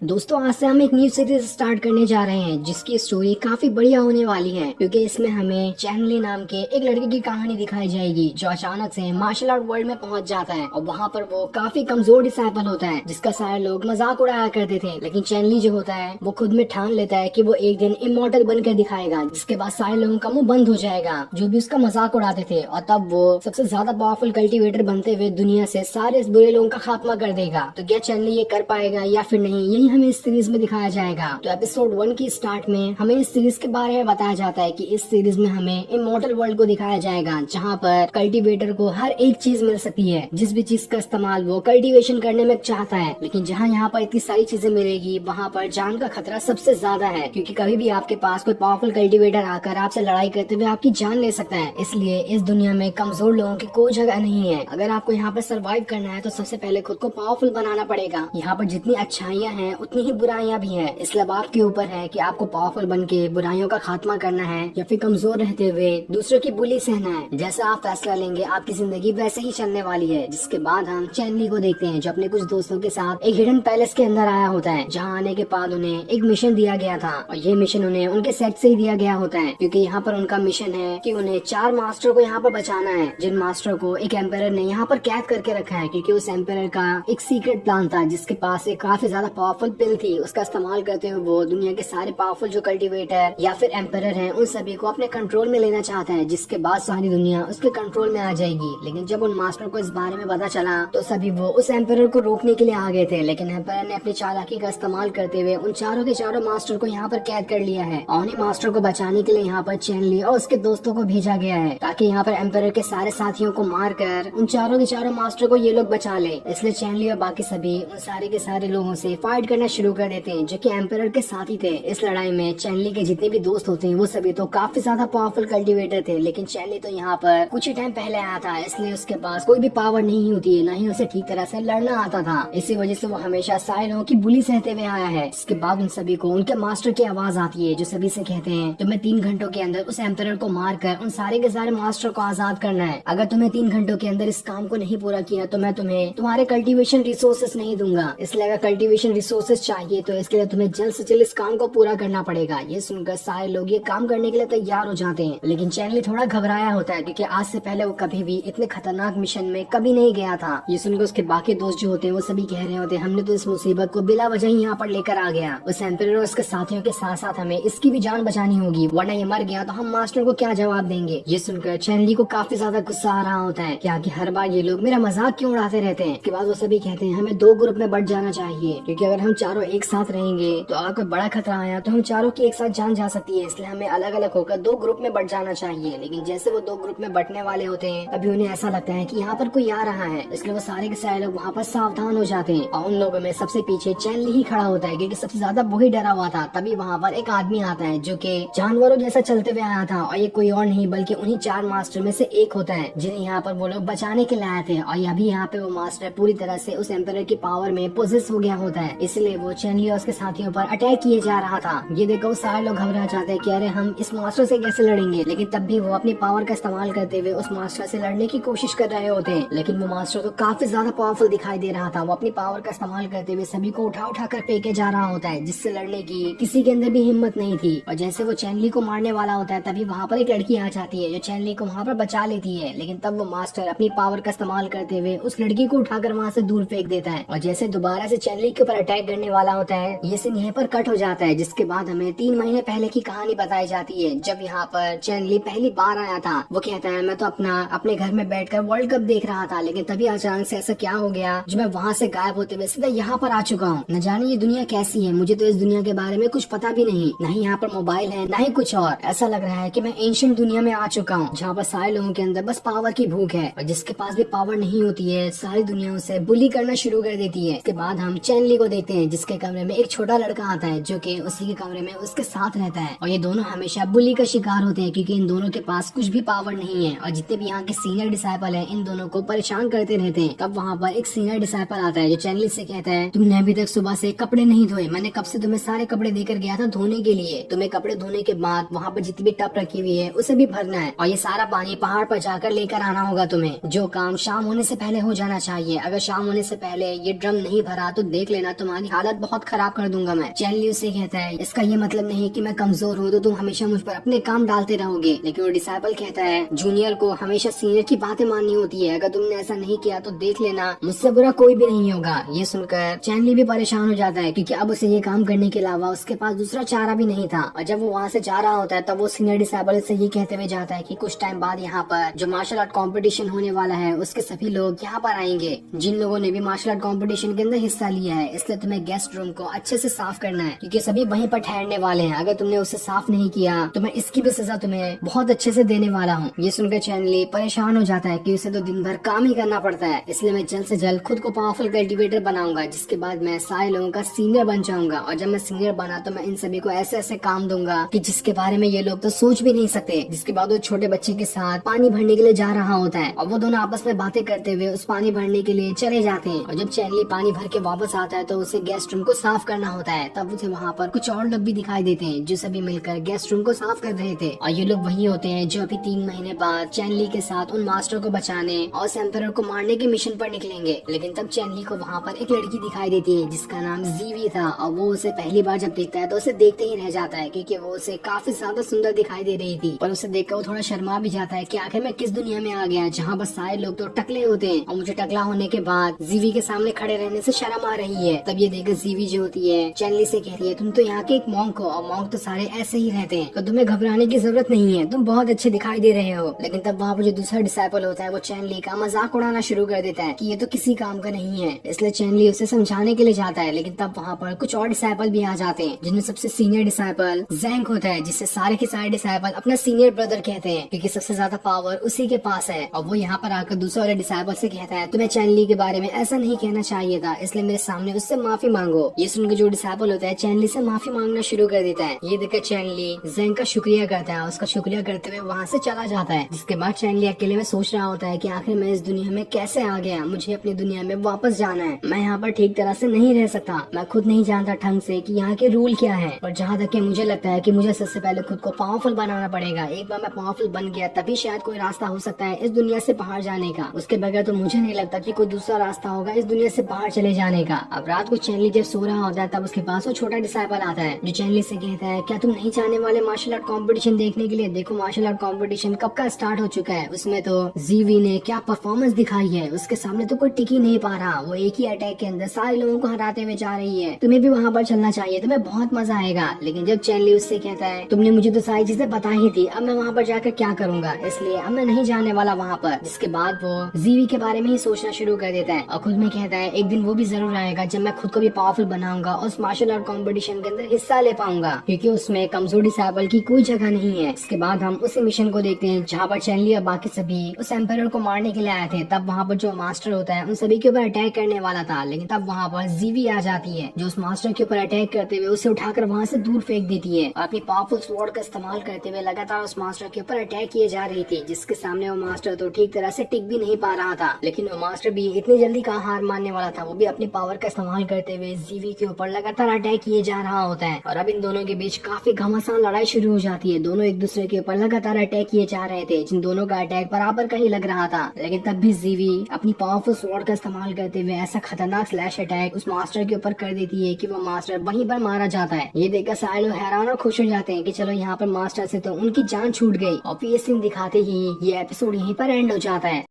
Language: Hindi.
दोस्तों आज से हम एक न्यू सीरीज स्टार्ट करने जा रहे हैं जिसकी स्टोरी काफी बढ़िया होने वाली है क्योंकि इसमें हमें चैन ली नाम के एक लड़के की कहानी दिखाई जाएगी जो अचानक से मार्शल आर्ट वर्ल्ड में पहुंच जाता है और वहां पर वो काफी कमजोर डिसाइपल होता है जिसका सारे लोग मजाक उड़ाया करते थे। लेकिन चैन ली जो होता है वो खुद में ठान लेता है कि वो एक दिन इमॉर्टल बनकर दिखाएगा, जिसके बाद सारे लोगों का मुंह बंद हो जाएगा जो भी उसका मजाक उड़ाते थे, और तब वो सबसे ज्यादा पावरफुल कल्टिवेटर बनते हुए दुनिया से सारे इस बुरे लोगों का खात्मा कर देगा। तो क्या चैन ली ये कर पाएगा या फिर नहीं, यही हमें इस सीरीज में दिखाया जाएगा। तो एपिसोड 1 की स्टार्ट में हमें इस सीरीज के बारे में बताया जाता है कि इस सीरीज में हमें इमॉर्टल वर्ल्ड को दिखाया जाएगा जहाँ पर कल्टीवेटर को हर एक चीज मिल सकती है, जिस भी चीज का इस्तेमाल वो कल्टीवेशन करने में चाहता है। लेकिन जहाँ यहाँ पर इतनी सारी चीजें मिलेगी वहाँ पर जान का खतरा सबसे ज्यादा है, क्योंकि कभी भी आपके पास कोई पावरफुल कल्टीवेटर आकर आपसे लड़ाई करते हुए आपकी जान ले सकता है। इसलिए इस दुनिया में कमजोर लोगों की कोई जगह नहीं है। अगर आपको यहाँ पर सर्वाइव करना है तो सबसे पहले खुद को पावरफुल बनाना पड़ेगा। यहाँ पर जितनी अच्छाइयाँ हैं उतनी ही बुराइयां भी है, इसलिए अब आपके ऊपर है कि आपको पावरफुल बनके बुराइयों का खात्मा करना है या फिर कमजोर रहते हुए दूसरों की बुली सहना है। जैसा आप फैसला लेंगे आपकी जिंदगी वैसे ही चलने वाली है। जिसके बाद हम चैन ली को देखते हैं जो अपने कुछ दोस्तों के साथ एक हिडन पैलेस के अंदर आया होता है, जहाँ आने के बाद उन्हें एक मिशन दिया गया था और ये मिशन उन्हें उनके सेट से ही दिया गया होता है, क्योंकि यहाँ पर उनका मिशन है कि उन्हें 4 मास्टर को यहाँ पर बचाना है, जिन मास्टर को एक एम्पायर ने यहाँ पर कैद करके रखा है, क्योंकि उस एम्पायर का एक सीक्रेट प्लान था जिसके पास एक काफी ज्यादा पावरफुल पिल थी। उसका इस्तेमाल करते हुए वो दुनिया के सारे पावरफुल जो कल्टीवेटर या फिर एम्पायर हैं उन सभी को अपने कंट्रोल में लेना चाहता है, जिसके बाद सारी दुनिया उसके कंट्रोल में आ जाएगी। लेकिन जब उन मास्टर को इस बारे में पता चला तो सभी वो उस एम्पायर को रोकने के लिए आ गए थे, लेकिन एम्पायर ने अपनी चालाकी का इस्तेमाल करते हुए उन चारों के चारों मास्टर को यहाँ पर कैद कर लिया है और उन्हीं मास्टर को बचाने के लिए यहाँ पर चैन ली और उसके दोस्तों को भेजा गया है, ताकि यहाँ पर एम्पायर के सारे साथियों को मार कर उन चारों के चारों मास्टर को ये लोग बचा ले। इसलिए चैन ली और बाकी सभी उन सारे के सारे लोगों से फाइट करना शुरू कर देते हैं जो कि एम्पायर के साथ ही थे। इस लड़ाई में चैन ली के जितने भी दोस्त होते हैं वो सभी तो काफी ज्यादा पावरफुल कल्टीवेटर थे, लेकिन चैन ली तो यहाँ पर कुछ ही टाइम पहले आया था, इसलिए उसके पास कोई भी पावर नहीं होती है, न ही उसे ठीक तरह से लड़ना आता था। इसी वजह से वो हमेशा सारे लोगों की बुली सहते हुए आया है। इसके बाद उन सभी को उनके मास्टर की आवाज आती है जो सभी से कहते हैं तुम्हें 3 घंटों के अंदर उस एम्पायर को मार कर उन सारे के सारे मास्टर को आजाद करना है। अगर तुम्हें 3 घंटों के अंदर इस काम को नहीं पूरा किया तो मैं तुम्हें तुम्हारे कल्टीवेशन रिसोर्सेस नहीं दूंगा। इसलिए अगर कल्टीवेशन रिसोर्सेस चाहिए तो इसके लिए तुम्हें जल्द से जल्द इस काम को पूरा करना पड़ेगा। ये सुनकर सारे लोग ये काम करने के लिए तैयार हो जाते हैं, लेकिन चैन ली थोड़ा घबराया होता है क्योंकि आज से पहले वो कभी भी इतने खतरनाक मिशन में कभी नहीं गया था। ये सुनकर उसके बाकी दोस्त जो होते हैं वो सभी कह रहे होते हैं हमने तो इस मुसीबत को बिला वजह ही यहाँ पर लेकर आ गया। उस एम्पायर और उसके साथियों के साथ साथ हमें इसकी भी जान बचानी होगी, वरना ये मर गया तो हम मास्टर को क्या जवाब देंगे। ये सुनकर चैन ली को काफी ज्यादा गुस्सा आ रहा होता है कि आखिर हर बार ये लोग मेरा मजाक क्यों उड़ाते रहते हैं। इसके बाद वो सभी कहते हैं हमें 2 ग्रुप में बट जाना चाहिए, क्योंकि अगर हम चारों एक साथ रहेंगे तो अगर कोई बड़ा खतरा आया तो हम चारों की एक साथ जान जा सकती है। इसलिए हमें अलग अलग होकर 2 ग्रुप में बट जाना चाहिए। लेकिन जैसे वो 2 ग्रुप में बटने वाले होते हैं तभी उन्हें ऐसा लगता है कि यहाँ पर कोई आ रहा है, इसलिए वो सारे के सारे लोग वहाँ पर सावधान हो जाते हैं और उन लोगों में सबसे पीछे चैन ली ही खड़ा होता है, क्योंकि सबसे ज्यादा वही डरा हुआ था। तभी वहाँ पर एक आदमी आता है जो कि जानवरों जैसा चलते हुए आया था, और ये कोई और नहीं बल्कि उन्हीं 4 मास्टर में से एक होता है जिन्हें यहाँ पर वो लोग बचाने के लाए थे। और अभी यहाँ पे वो मास्टर पूरी तरह से उस एम्पायर की पावर में पोजेस हो गया होता है, इसलिए वो चैन ली और उसके साथियों पर अटैक किए जा रहा था। ये देखो सारे लोग घबरा जाते हैं कि अरे हम इस मास्टर से कैसे लड़ेंगे, लेकिन तब भी वो अपनी पावर का इस्तेमाल करते हुए उस मास्टर से लड़ने की कोशिश कर रहे होते हैं। लेकिन वो मास्टर तो काफी ज्यादा पावरफुल दिखाई दे रहा था। वो अपनी पावर का इस्तेमाल करते हुए सभी को उठा उठा कर फेंके जा रहा होता है, जिससे लड़ने की किसी के अंदर भी हिम्मत नहीं थी। और जैसे वो चैन ली को मारने वाला होता है तभी वहाँ पर एक लड़की आ जाती है जो चैन ली को वहाँ पर बचा लेती है, लेकिन तब वो मास्टर अपनी पावर का इस्तेमाल करते हुए उस लड़की को उठाकर वहाँ से दूर फेंक देता है। और जैसे दोबारा से चैन ली के ऊपर अटैक करने वाला होता है ये सीन यहीं पर कट हो जाता है। जिसके बाद हमें 3 महीने पहले की कहानी बताई जाती है, जब यहाँ पर चैन ली पहली बार आया था। वो कहता है मैं तो अपने घर में बैठकर वर्ल्ड कप देख रहा था, लेकिन तभी अचानक से ऐसा क्या हो गया जो मैं वहाँ से गायब होते हुए सीधा यहाँ पर आ चुका हूँ। न जाने ये दुनिया कैसी है, मुझे तो इस दुनिया के बारे में कुछ पता भी नहीं, न ही यहाँ पर मोबाइल है न ही कुछ और। ऐसा लग रहा है कि मैं एंशिएंट दुनिया में आ चुका हूँ, जहाँ पर सारे लोगों के अंदर बस पावर की भूख है, और जिसके पास भी पावर नहीं होती है सारी दुनिया उसे बुली करना शुरू कर देती है। इसके बाद हम चैन ली को देखते हैं जिसके कमरे में एक छोटा लड़का आता है जो कि उसी के कमरे में उसके साथ रहता है, और ये दोनों हमेशा बुली का शिकार होते हैं क्योंकि इन दोनों के पास कुछ भी पावर नहीं है, और जितने भी यहाँ के सीनियर डिसाइपल हैं इन दोनों को परेशान करते रहते हैं। तब वहाँ पर एक सीनियर डिसाइपल आता है जो चैन ली से कहता है तुमने अभी तक सुबह से कपड़े नहीं धोए, मैंने कब से तुम्हें सारे कपड़े देकर गया था धोने के लिए। तुम्हें कपड़े धोने के बाद वहाँ पर जितनी भी टप रखी हुई है उसे भी भरना है, और ये सारा पानी पहाड़ पर जाकर लेकर आना होगा तुम्हें। जो काम शाम होने से पहले हो जाना चाहिए, अगर शाम होने से पहले ये ड्रम नहीं भरा तो देख लेना तुम्हारी तुम्हारी हालत बहुत खराब कर दूंगा मैं। चैन ली उससे कहता है इसका ये मतलब नहीं कि मैं कमजोर हूँ तो तुम हमेशा मुझ पर अपने काम डालते रहोगे। लेकिन वो डिसाइपल कहता है जूनियर को हमेशा सीनियर की बातें माननी होती है, अगर तुमने ऐसा नहीं किया तो देख लेना मुझसे बुरा कोई भी नहीं होगा। ये सुनकर चैन ली भी परेशान हो जाता है क्योंकि अब उसे ये काम करने के अलावा उसके पास दूसरा चारा भी नहीं था। और जब वो वहाँ से जा रहा होता है तब वो सीनियर डिसाइबल से ये कहते हुए जाता है कि कुछ टाइम बाद यहाँ पर जो मार्शल आर्ट कंपटीशन होने वाला है उसके सभी लोग यहाँ पर आएंगे जिन लोगों ने भी मार्शल आर्ट कंपटीशन के अंदर हिस्सा लिया है, इसलिए तुम्हें गेस्ट रूम को अच्छे से साफ करना है क्योंकि सभी वहीं पर ठहरने वाले हैं। अगर तुमने उसे साफ नहीं किया तो मैं इसकी भी सजा तुम्हें बहुत अच्छे से देने वाला हूँ। ये सुनकर चैन ली परेशान हो जाता है कि उसे तो दिन भर काम ही करना पड़ता है, इसलिए मैं जल्द से जल्द खुद को पावरफुल कल्टिवेटर बनाऊंगा जिसके बाद मैं सारे लोगों का सीनियर बन जाऊंगा। और जब मैं सीनियर बना तो मैं इन सभी को ऐसे ऐसे काम दूंगा कि जिसके बारे में ये लोग तो सोच भी नहीं सकते। जिसके बाद वो छोटे बच्चे के साथ पानी भरने के लिए जा रहा होता है और वो दोनों आपस में बातें करते हुए उस पानी भरने के लिए चले जाते हैं। और जब चैन ली पानी भर के वापस आता है तो उसे गेस्ट रूम को साफ करना होता है। तब उसे वहाँ पर कुछ और लोग भी दिखाई देते हैं जो सभी मिलकर गेस्ट रूम को साफ कर रहे थे। और ये लोग वही होते हैं जो अभी 3 महीने बाद चैन ली के साथ उन मास्टर को बचाने और एम्परर को मारने के मिशन पर निकलेंगे। लेकिन तब चैन ली को वहाँ पर एक लड़की दिखाई देती है जिसका नाम जीवी था और वो उसे पहली बार जब देखता है तो उसे देखते ही रह जाता है क्योंकि वो उसे काफी ज्यादा सुंदर दिखाई दे रही थी। पर उसे देखकर वो थोड़ा शर्मा भी जाता है कि आखिर मैं किस दुनिया में आ गया जहाँ बस सारे लोग तो टकले होते हैं और मुझे टकला होने के बाद जीवी के सामने खड़े रहने से शर्म आ रही है। तब ये देखकर जीवी जो होती है चैन ली से कहती है तुम तो यहाँ के एक मॉन्क हो और मॉन्क तो सारे ऐसे ही रहते हैं तो तुम्हें घबराने की जरूरत नहीं है, तुम बहुत अच्छे दिखाई दे रहे हो। लेकिन तब वहाँ पर जो दूसरा डिसाइपल होता है वो चैन ली का मजाक उड़ाना शुरू कर देता है कि ये तो किसी काम का नहीं है, इसलिए चैन ली उसे समझाने के लिए जाता है। लेकिन तब वहाँ पर कुछ और डिसाइपल भी आ जाते हैं जिनमें सबसे सीनियर डिसाइपल जैंक होता है जिससे सारे के सारे डिसाइपल अपना सीनियर ब्रदर कहते हैं क्योंकि सबसे ज्यादा पावर उसी के पास है। और वो यहाँ पर आकर दूसरे वाले डिसाइपल से कहता है तुम्हें चैन ली के बारे में ऐसा नहीं कहना चाहिए था, इसलिए मेरे सामने उससे माफी मांगो। ये सुनकर जो डिसाइपल होता है चैन ली से माफी मांगना शुरू कर देता है। ये देखकर चैन ली जैंक का शुक्रिया करता है, उसका शुक्रिया करते हुए वहाँ से चला जाता है। जिसके बाद चैन ली अकेले में सोच रहा होता है कि आखिर मैं इस दुनिया में कैसे आ गया, मुझे अपनी दुनिया में वापस जाना है, मैं यहाँ पर ठीक तरह से नहीं रह सकता, मैं खुद नहीं जानता ढंग से कि यहाँ के रूल क्या है। और जहाँ तक कि मुझे लगता है कि मुझे सबसे पहले खुद को पावरफुल बनाना पड़ेगा। एक बार मैं पावरफुल बन गया तभी शायद कोई रास्ता हो सकता है इस दुनिया से बाहर जाने का, उसके बगैर तो मुझे नहीं लगता कि कोई दूसरा रास्ता होगा इस दुनिया से बाहर चले जाने का। अब रात को चैन ली जब सो रहा होता है तब उसके पास वो छोटा डिसाइपल आता है जो चैन ली से कहता है क्या तुम नहीं जाने वाले मार्शल आर्ट कंपटीशन देखने के लिए? देखो मार्शल आर्ट कंपटीशन कब का स्टार्ट हो चुका है, उसमें तो जीवी ने क्या परफॉर्मेंस दिखाई है, उसके सामने तो कोई टिक ही नहीं पा रहा, वो एक ही अटैक के अंदर सारे लोगों को हराते हुए जा रही है, तुम्हें भी वहाँ पर चलना चाहिए, तुम्हें बहुत मजा आएगा। लेकिन जब चैन ली उससे कहता है तुमने मुझे तो सारी चीजें बता ही थी, अब मैं वहाँ पर जाकर क्या करूंगा, इसलिए अब मैं नहीं जाने वाला वहाँ पर। जिसके बाद वो जीवी के बारे में ही सोचना शुरू कर देता है और खुद में कहता है एक दिन वो भी जरूर आएगा जब मैं खुद को भी पावरफुल बनाऊंगा और उस मार्शल आर्ट कंपटीशन के अंदर हिस्सा ले पाऊंगा क्योंकि उसमें कमजोर डिसाइपल की कोई जगह नहीं है। इसके बाद हम उसी मिशन को देखते हैं जहाँ पर चैन ली और बाकी सभी उस एम्परर को मारने के लिए आए थे। तब वहाँ पर जो मास्टर होता है उन सभी के ऊपर अटैक करने वाला था, लेकिन तब वहाँ पर जीवी आ जाती है जो उस मास्टर के ऊपर अटैक करते हुए उसे उठाकर वहाँ से दूर फेंक देती है और अपनी पावरफुल स्वॉर्ड का इस्तेमाल करते हुए लगातार उस मास्टर के ऊपर अटैक किए जा रही थी। जिसके सामने वो मास्टर तो ठीक तरह से टिक भी नहीं पा रहा था, लेकिन वो मास्टर भी इतनी जल्दी कहाँ हार मानने वाला था, वो भी अपनी पावर का इस्तेमाल करते हुए जीवी के ऊपर लगातार अटैक किए जा रहा होता है। और अब इन दोनों के बीच काफी घमासान लड़ाई शुरू हो जाती है, दोनों एक दूसरे के ऊपर लगातार अटैक किए जा रहे थे जिन दोनों का अटैक बराबर का ही लग रहा था। लेकिन तब भी जीवी अपनी पावरफुल स्वॉर्ड का इस्तेमाल करते हुए ऐसा खतरनाक स्लैश अटैक उस मास्टर के ऊपर कर देती है कि वो मास्टर वहीं पर मारा जाता है। ये देखकर सारे लोग हैरान और खुश हो जाते हैं कि चलो यहाँ पर मास्टर से तो उनकी जान छूट गई और फिर ये सीन दिखाते ही ये एपिसोड यहीं पर एंड हो जाता है।